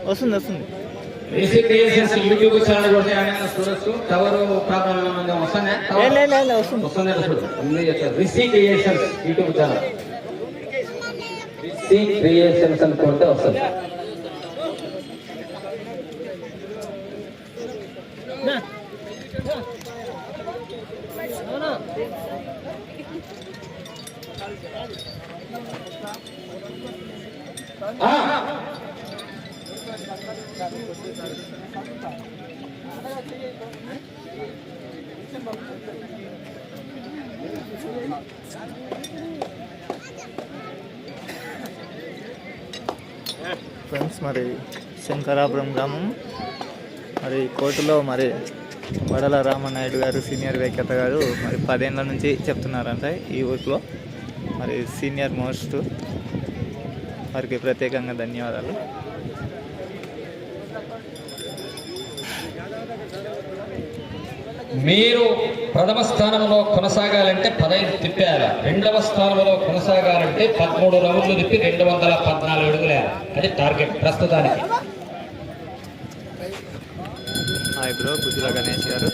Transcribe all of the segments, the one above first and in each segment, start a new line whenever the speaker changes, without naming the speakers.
వస్తుంది వస్తుంది.
Rishi creations YouTube channel కూడా చూడొచ్చు. టవర్ ప్రాబ్లం వస్తుంది. Rishi creations YouTube channel Rishi creations అనుకుంటే వస్తుంది.
ఫ్రెండ్స్, మరి శంకరాపురం గ్రామం మరి కోర్టులో మరి వడల రామనాయుడు గారు సీనియర్ వ్యాఖ్యాత గారు మరి 10 ఏళ్ళ నుంచి చెప్తున్నారంట ఈ ఊరిలో. మరి సీనియర్ మోస్ట్ వారికి ప్రత్యేకంగా ధన్యవాదాలు.
మీరు ప్రథమ స్థానంలో కొనసాగాలంటే 15 తిప్పారు. రెండవ స్థానంలో కొనసాగాలంటే 13 రౌండ్లు తిప్పి 214 అడుగులు. అది టార్గెట్ ప్రస్తుతానికి.
హాయ్ బ్రో, గుజుల గణేష్ గారు.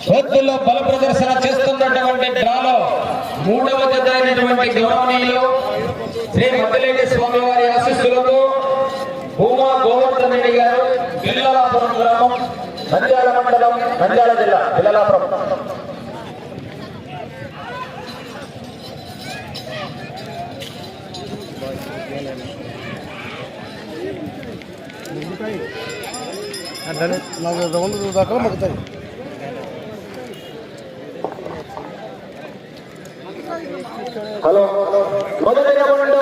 కోర్టులో బల ప్రదర్శన చేస్తున్నటువంటి డ్రాలో 3వ జత అయినటువంటి గౌరవనీయులు శ్రీ మద్దిలేటి స్వామి వారి ఆశీస్సులతో భూమా గోవర్ధన్ రెడ్డి గారు, బిల్లలాపురం గ్రామం, నంద్యాల మండలం, నంద్యాల జిల్లా, బిల్లలాపురం. హలో, మొదటి రౌండ్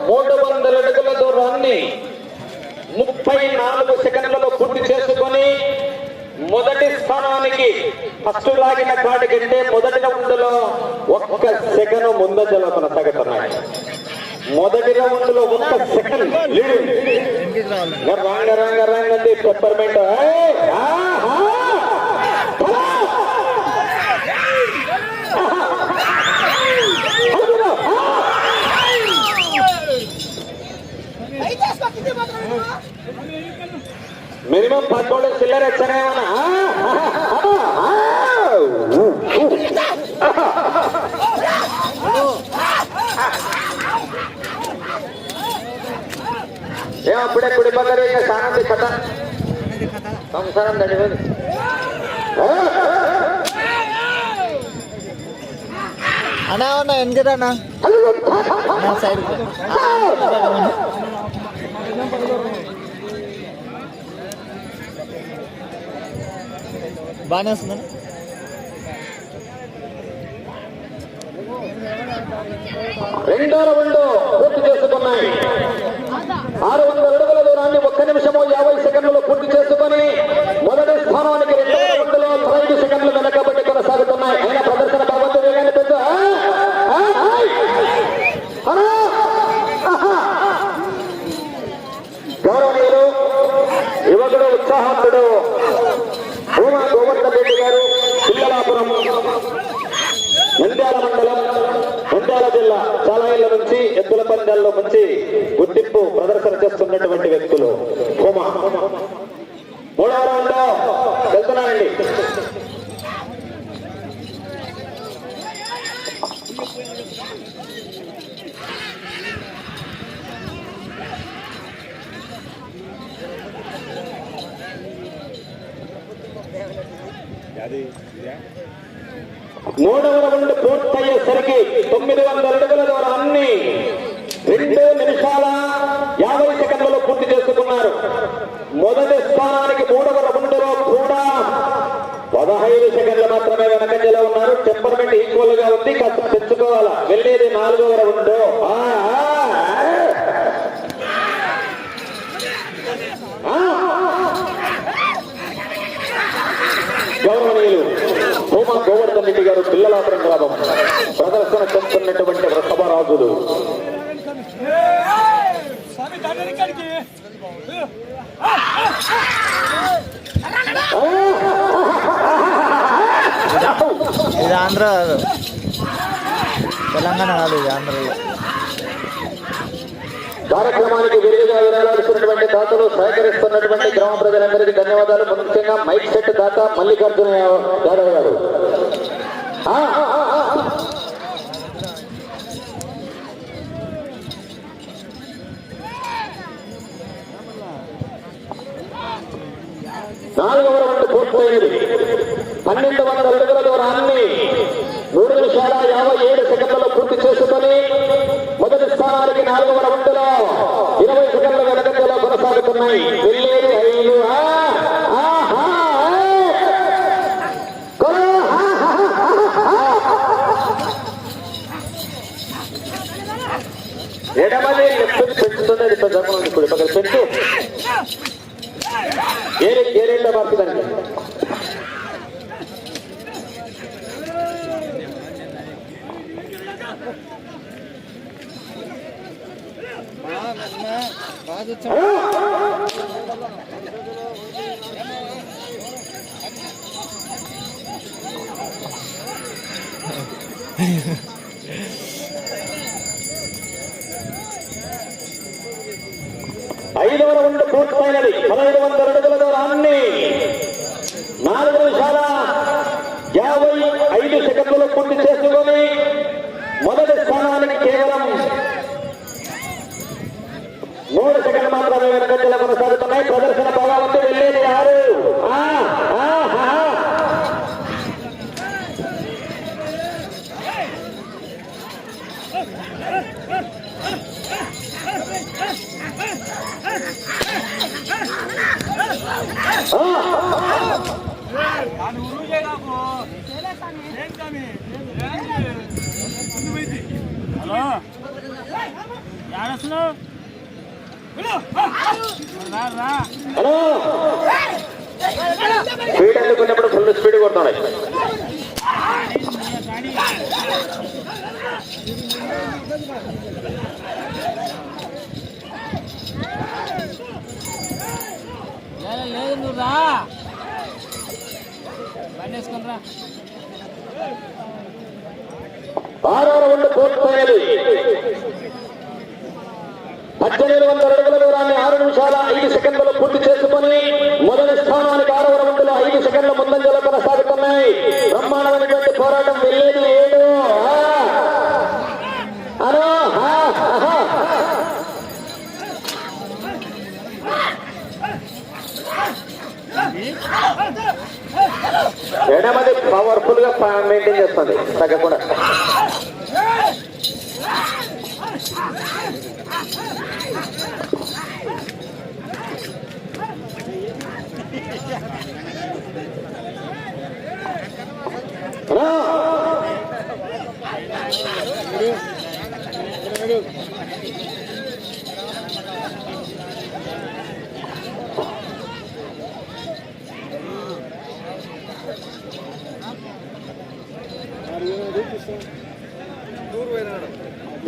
300 అడుగుల దూరాన్ని 34 సెకండ్లలో పూర్తి చేసుకొని మొదటి స్థానానికి ఫస్ట్ లాగిన కాడి కంటే మొదటి రౌండ్ లో 1 సెకండ్ ముందంజలో కొనసాగుతున్నాయి. మొదటి రౌండ్ లో 1 సెకండ్ లీడ్. రంగండి పెప్పర్మెంట్. మినిమం 13 చిల్లర వచ్చానేమన్నా. అప్పుడే కుడి పక్కన సానంది కథ సంసారం దండి.
అన్నా అన్నా ఎందుకన్నా సైడ్ బాగానే వస్తుందా?
రెండో రౌండ్ పూర్తి చేసుకున్నాయి. 600 అడుగుల దూరాన్ని 1 నిమిషము 50 సెకండ్లలో పూర్తి చేసుకుని మొదటి స్థానానికి 2వ రౌండ్లో 15 సెకండ్లు వెనకబడి కొనసాగుతున్నాయి. ఆయన ప్రదర్శన బాగుంది. వేగాన్ని పెద్ద గౌరవనీయులు యువకుడు ఉత్సాహకుడు భూమా గోవర్ధన్ రెడ్డి గారు, పిల్లలాపురం, నంద్యాల మండలం, నంద్యాల జిల్లా. చాలా ఏళ్ల నుంచి ఎద్దుల పందాల్లో మంచి గుర్తింపు ప్రదర్శన చేస్తున్నటువంటి వ్యక్తులు. భూమా 3వ రౌండ్
చెప్తున్నానండి. మూడవ రౌండ్ పూర్తయ్యేసరికి 900 అడుగుల దూరాన్ని 2 నిమిషాల 50 సెకండ్లలో పూర్తి చేసుకున్నారు. మొదటి స్థానానికి మూడవ రౌండ్లో కూడా 15 సెకండ్లు మాత్రమే వెనకంజలో ఉన్నారు. టెంపర్మెంట్ ఈక్వల్ గా ఉంది, కాస్త తెచ్చుకోవాలా. వెళ్ళేది 4వ రౌండ్. గౌరవనీయులు భూమా గోవర్ధన్ రెడ్డి గారు పిల్లలాపురం గ్రామం ప్రదర్శన చేస్తున్నటువంటి వృషభరాజులు.
ఇది ఆంధ్ర, తెలంగాణ కాదు, ఇది ఆంధ్ర.
కార్యక్రమానికి విరివిగా విరాళిస్తున్నటువంటి దాతలు సహకరిస్తున్నటువంటి గ్రామ ప్రజలందరికీ ధన్యవాదాలు. ముఖ్యంగా మైక్ సెట్ దాత మల్లికార్జున యాదవ్ గారు. నాలుగవ రౌండ్ పూర్తయింది. 1200 అడుగుల దూరాన్ని 3 నిమిషాల 57 సెకండ్లలో పూర్తి చేసుకొని మొదటి స్థానానికి 4వ రౌండ్లో 20 సెకండ్ల వెనకంజలో కొనసాగుతున్నాయి. వెళ్ళేది 5. ఎడమది లెఫ్ట్ పెంచుతుంది. ఇప్పుడు పక్కన పెంచు ఏరేళ్ళ మార్చుదండి. ఐదవ రౌండ్ పూర్తయినది. 1500 అడుగుల దూరాన్ని 4 నిమిషాల 55 సెకండ్లలో పూర్తి చేసుకొని మొదటి స్థానానికి కేవలం 3 సెకండ్లు మాత్రమే వెనకంజలో కొనసాగుతున్నాయి. ప్రదర్శన బాగా ఉంది. వెళ్ళేది 6. స్పీడ్ అందుకున్నప్పుడు ఫుల్ స్పీడ్ కొడుతున్నాయి.
లేదు నువ్వు రా బండి వేసుకుని రా.
6వ రౌండ్ పూర్తయ్యేది. 1800 అడుగుల దూరాన్ని 6 నిమిషాల 5 సెకండ్లలో పూర్తి చేసుకుని మొదటి స్థానానికి 6వ రౌండ్లో 5 సెకండ్ల ముందంజలో కొనసాగుతున్నాయి. బ్రహ్మాండమైనటువంటి పోరాటం. వెళ్ళేది 7. ఎడమది పవర్ఫుల్ గా మెయింటైన్ చేస్తుంది తగ్గకుండా.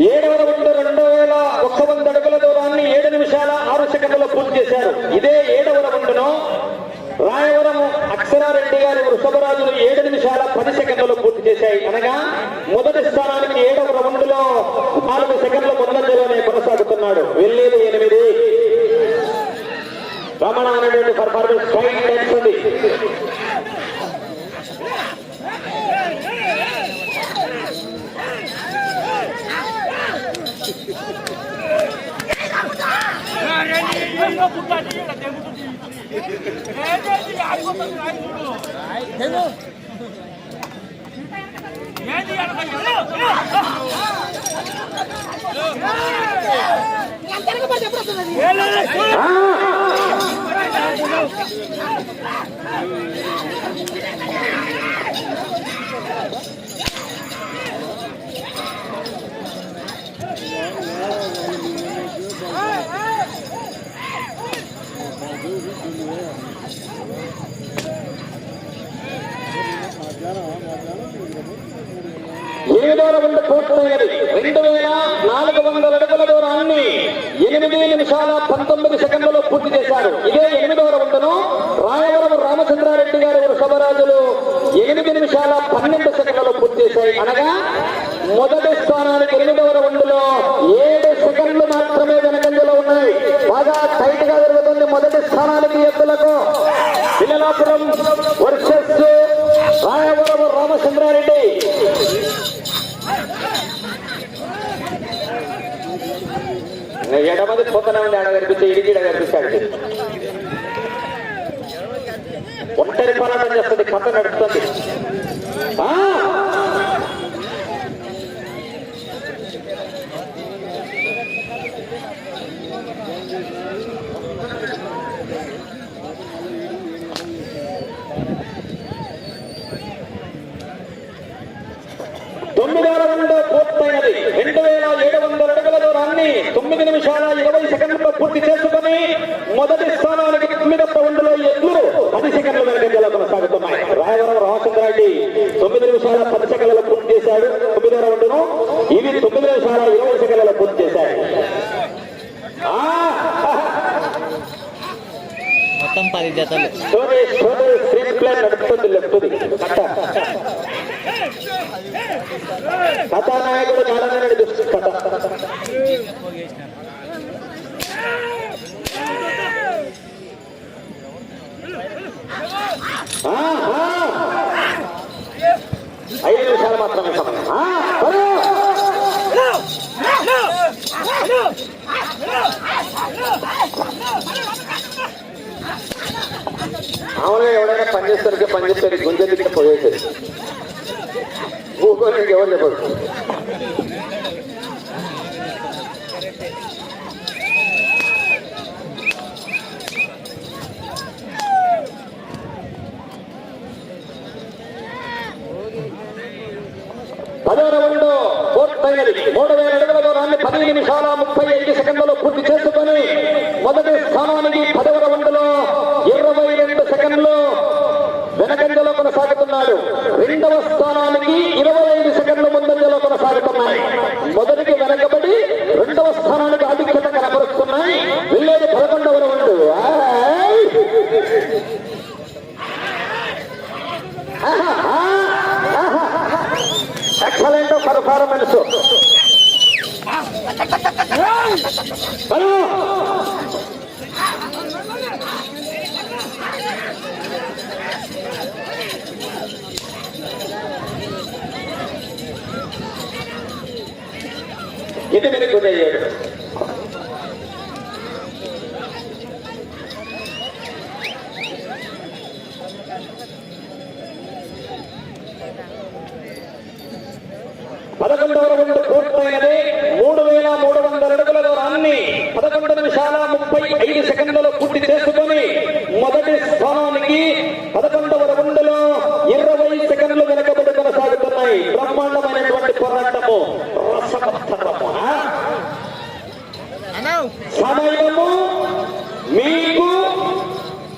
ఏడవ రౌండ్ 2100 అడుగుల దూరాన్ని 7 నిమిషాల 6 సెకండ్లలో పూర్తి చేశారు. ఇదే 7వ రౌండ్ను రాయవరం అక్షరారెడ్డి గారి వృషభరాజులు 7 నిమిషాల 10 సెకండ్లలో పూర్తి చేశాయి. అనగా మొదటి స్థానానికి 7వ రౌండ్లో 4 సెకండ్ల ముందంజలోనే కొనసాగుతున్నాడు. వెళ్ళేది 8. రమణ అనేటువంటి పర్ఫార్మెన్స్ ఫైట్ నడుస్తుంది. ఎనిమిదవ రౌండ్ పూర్తయినది. 2400 అడుగుల దూరాన్ని 8 నిమిషాల 19 సెకండ్లలో పూర్తి చేశారు. ఇదే 8వ రౌండ్ను రాయవరం రామచంద్రారెడ్డి గారి వృషభరాజులు 8 నిమిషాల 12 సెకండ్లలో పూర్తి చేశాయి. అనగా మొదటి స్థానానికి 8వ రౌండ్లో 7 సెకండ్లు మాత్రమే వెనకంజలో ఉన్నాయి. బాగా టైట్ గా జరుగుతుంది మొదటి స్థానానికి ఎత్తులకు. పిల్లలాపురం వర్సెస్ రాయవరం రామచంద్రారెడ్డి. ఎడమది పోతనే ఉండి ఆడ కనిపిస్తే ఇడిగిడ కనిపిస్తాడు. ఒంటరి పోరాటం చేస్తుంది, కథ నడుస్తుంది. పూర్తయినది. 2700 అడుగుల దూరాన్ని 9 నిమిషాల 20 సెకండ్లలో పూర్తి చేసుకుని మొదటి స్థానానికి 9వ రౌండ్లో ఎద్దులు 10 సెకండ్ల వెనకంజలో కొనసాగుతున్నాయి. రాయవరం రామచంద్రారెడ్డి 9 నిమిషాల 10 సెకండ్లలో పూర్తి చేశాడు 9వ రౌండ్ను. ఇవి 9 నిమిషాల 20 సెకండ్లలో పూర్తి చేశాయి.
మొత్తం 10 జతలు.
స్క్రీన్ ప్లే నడుపుతుంది లెఫ్ట్ది. కథానాయకుడు నాడనే నడిపిస్తుంది కథ. ఐదు నిమిషాలు మాత్రమే సమయం. మామూలుగా ఎవరైనా పనిచేస్తారు గుంజెత్తి పోయేసేది ఊరికి ఎవరు చెప్పదు. పదవ రౌండ్ పూర్తయినది. 3000 అడుగుల దూరాన్ని 10 నిమిషాల 35 సెకండ్లలో పూర్తి చేసుకుని మొదటి స్థానానికి 10వ రౌండ్లో 22 సెకండ్లు వెనకంజలో కొనసాగుతున్నాడు. 2వ స్థానానికి 25 సెకండ్ల ముందంజలో కొనసాగుతున్నాయి. మొదటికి వెనకబడి 2వ స్థానానికి ఆధిక్యత కనబరుస్తున్నాయి. వెళ్ళేది 11వ రౌండ్. Excellent performance. ఇది మీకు గురయ్యాడు. పదకొండవ రౌండ్ పూర్తయినది. 3300 అడుగుల దూరాన్ని 11 నిమిషాల 35 సెకండ్లలో పూర్తి చేసుకుని మొదటి స్థానానికి 11వ రౌండ్లో 20 సెకండ్లు వెనకబడి కొనసాగుతున్నాయి. బ్రహ్మాండమైనటువంటి పోరాటము, రసవత్తరము. సమయము మీకు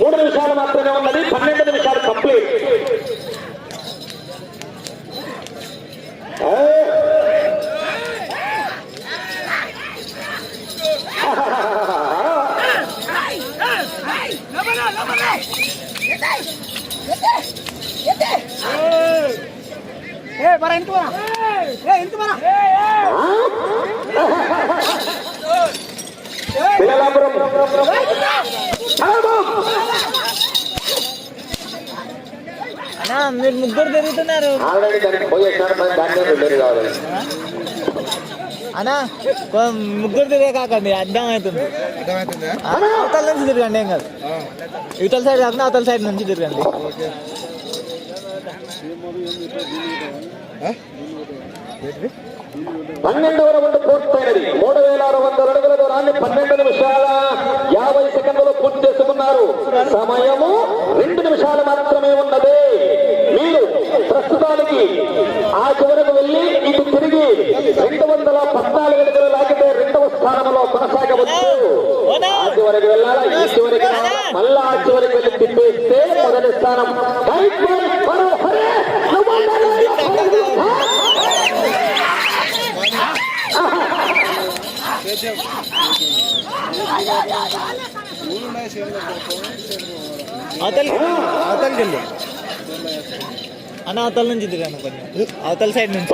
3 నిమిషాలు మాత్రమే ఉన్నది. 12 నిమిషాలు కంప్లీట్. పిల్లలాపురం
మీరు ముగ్గురు తిరుగుతున్నారు.
ఆల్రెడీ దానికి పోయేసారు. దాంట్లో 2 కావాలి.
అన్నా ముగ్గురు తిరిగే కాకండి అర్థం అవుతుంది. అవతల నుంచి తిరగండి, ఏం కాదు. ఇవతల సైడ్ కాకుండా అవతల సైడ్ నుంచి తిరగండి.
12వ రౌండ్ పూర్తయినది. 3600 అడుగుల దూరాన్ని 12 నిమిషాల 50 సెకండ్లలో పూర్తి చేసుకున్నారు. సమయము 2 నిమిషాలు మాత్రమే ఉన్నది. మీరు ప్రస్తుతానికి ఆ చివరకు వెళ్లి ఇటు తిరిగి 214 అడుగులు లాగితే 2వ స్థానంలో కొనసాగవచ్చు. ఆ చివరికి వెళ్ళాలా, ఈ చివరికి మళ్ళా ఆ చివరికి వెళ్ళి తిప్పేస్తే మొదటి స్థానం.
అవతలకి వెళ్ళి అన్న అవతల నుంచి తిరగను కొంచెం, అవతల సైడ్ నుంచి.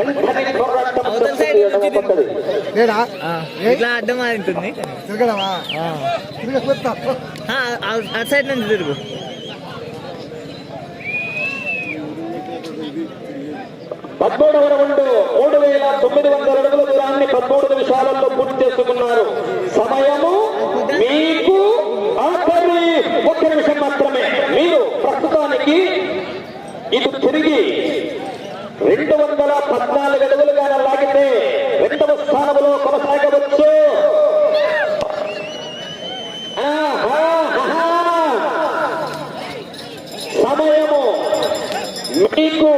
అవతల సైడ్ నుంచి ఇట్లా అడ్డం ఉంటుంది, అటు సైడ్ నుంచి తిరుగు.
పద్మూడవ రౌండ్ 3900 అడుగుల దూరాన్ని 13 నిమిషాలలో పూర్తి చేసుకున్నారు. సమయము మీకు ఆఖరి 1 నిమిషం మాత్రమే. మీరు ప్రస్తుతానికి ఇటు తిరిగి 214 అడుగులుగా లాగితే 2వ స్థానంలో కొనసాగవచ్చు. సమయము మీకు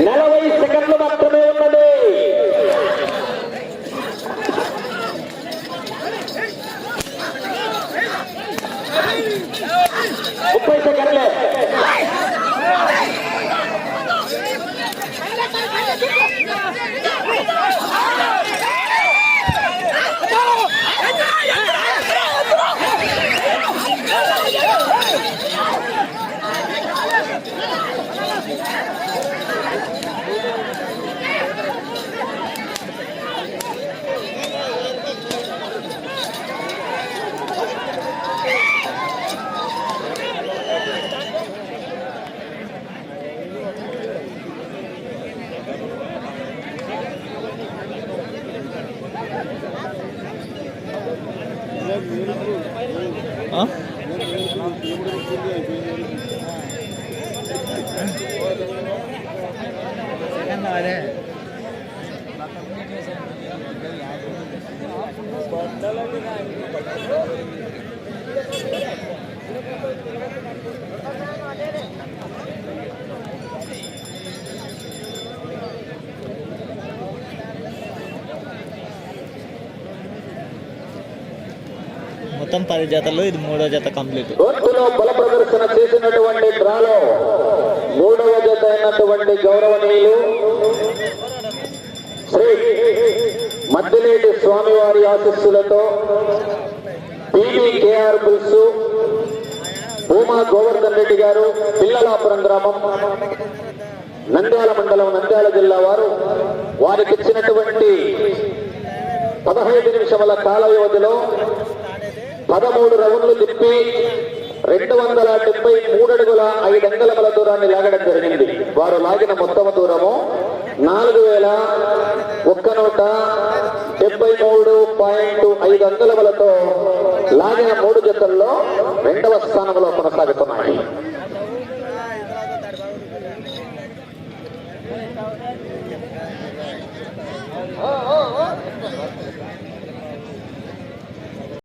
40 సెకండ్లు మాత్రమే ఉన్నది. 30 సెకండ్లే.
అదే మొత్తం 10 జతలు, ఇది 3వ జత కంప్లీట్.
కోర్టులో బల ప్రదర్శన చేసినటువంటి డ్రాలో 3వ జత అయినటువంటి గౌరవనీయులు శ్రీ మద్దిలేటి స్వామివారి ఆశీస్సులతో PBKR బుల్స్ భూమా గోవర్ధన్ రెడ్డి గారు, పిల్లలాపురం గ్రామం, నంద్యాల మండలం, నంద్యాల జిల్లా వారు వారికి ఇచ్చినటువంటి 15 నిమిషముల కాల వ్యవధిలో 13 రౌండ్లు తిప్పి 273 అడుగుల 5 అంగుళముల దూరాన్ని లాగడం జరిగింది. వారు లాగిన మొత్తం దూరము 4173.5 అంగుళములతో లాగిన 3 జతల్లో 2వ స్థానంలో కొనసాగుతున్నాయి.